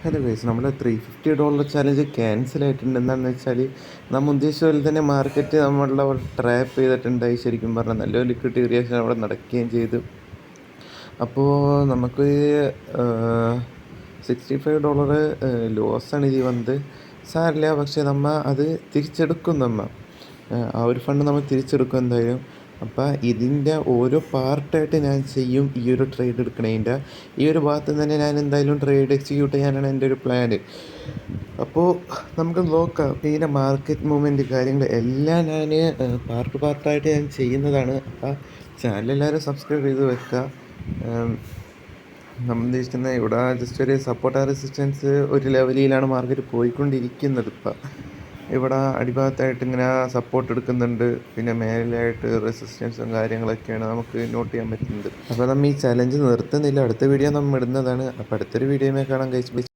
Hello guys, നമ്മുടെ $350 challenge cancel ആയിട്ടുണ്ട്. എന്താണെന്ന് വെച്ചാൽ നമ്മൾ ഉദ്ദേശിച്ച പോലെ തന്നെ മാർക്കറ്റ് നമ്മളുടെ ട്രാപ്പ് ചെയ്തിട്ടുണ്ടായി. ശരിക്കും പറഞ്ഞാൽ നല്ലൊരു ലിക്വിഡിറ്റി ക്രിയേഷൻ അവിടെ നടക്കുകയും ചെയ്തു. അപ്പോൾ നമുക്ക് $65 ലോസാണ് ഇതിൽ വന്നത്. സാരില്ല, പക്ഷേ നമ്മൾ അത് തിരിച്ചെടുക്കും. ആ ഒരു ഫണ്ട് നമ്മൾ തിരിച്ചെടുക്കും എന്തായാലും. അപ്പോൾ ഇതിൻ്റെ ഓരോ പാർട്ടായിട്ട് ഞാൻ ചെയ്യും. ഈ ഒരു ട്രേഡ് എടുക്കണതിൻ്റെ ഈ ഒരു ഭാഗത്ത് തന്നെ ഞാൻ എന്തായാലും ട്രേഡ് എക്സിക്യൂട്ട് ചെയ്യാനാണ് എൻ്റെ ഒരു പ്ലാന്. അപ്പോൾ നമുക്ക് നോക്കാം. അപ്പോൾ ഇതിൻ്റെ മാർക്കറ്റ് മൂവ്മെൻറ്റ് കാര്യങ്ങൾ എല്ലാം ഞാൻ പാർട്ടായിട്ട് ഞാൻ ചെയ്യുന്നതാണ്. അപ്പോൾ ചാനൽ സബ്സ്ക്രൈബ് ചെയ്ത് വെക്കുക. നമ്മൾ ഉദ്ദേശിക്കുന്ന ഇവിടെ ജസ്റ്റ് ഒരു സപ്പോർട്ട് ആൻഡ് റെസിസ്റ്റൻസ് ഒരു ലെവലിലാണ് മാർക്കറ്റ് പോയിക്കൊണ്ടിരിക്കുന്നത്. ഇപ്പം ഇവിടെ അടിഭാഗത്തായിട്ട് ഇങ്ങനെ സപ്പോർട്ട് എടുക്കുന്നുണ്ട്, പിന്നെ മേലായിട്ട് റെസിസ്റ്റൻസും കാര്യങ്ങളൊക്കെയാണ് നമുക്ക് നോട്ട് ചെയ്യാൻ പറ്റുന്നത്. അപ്പോൾ നമ്മൾ ഈ ചലഞ്ച് നിർത്തുന്നില്ല, അടുത്ത വീഡിയോ നമ്മൾ ഇടുന്നതാണ്. അപ്പോൾ അടുത്തൊരു വീഡിയോയിൽ കാണാം ഗൈസ്.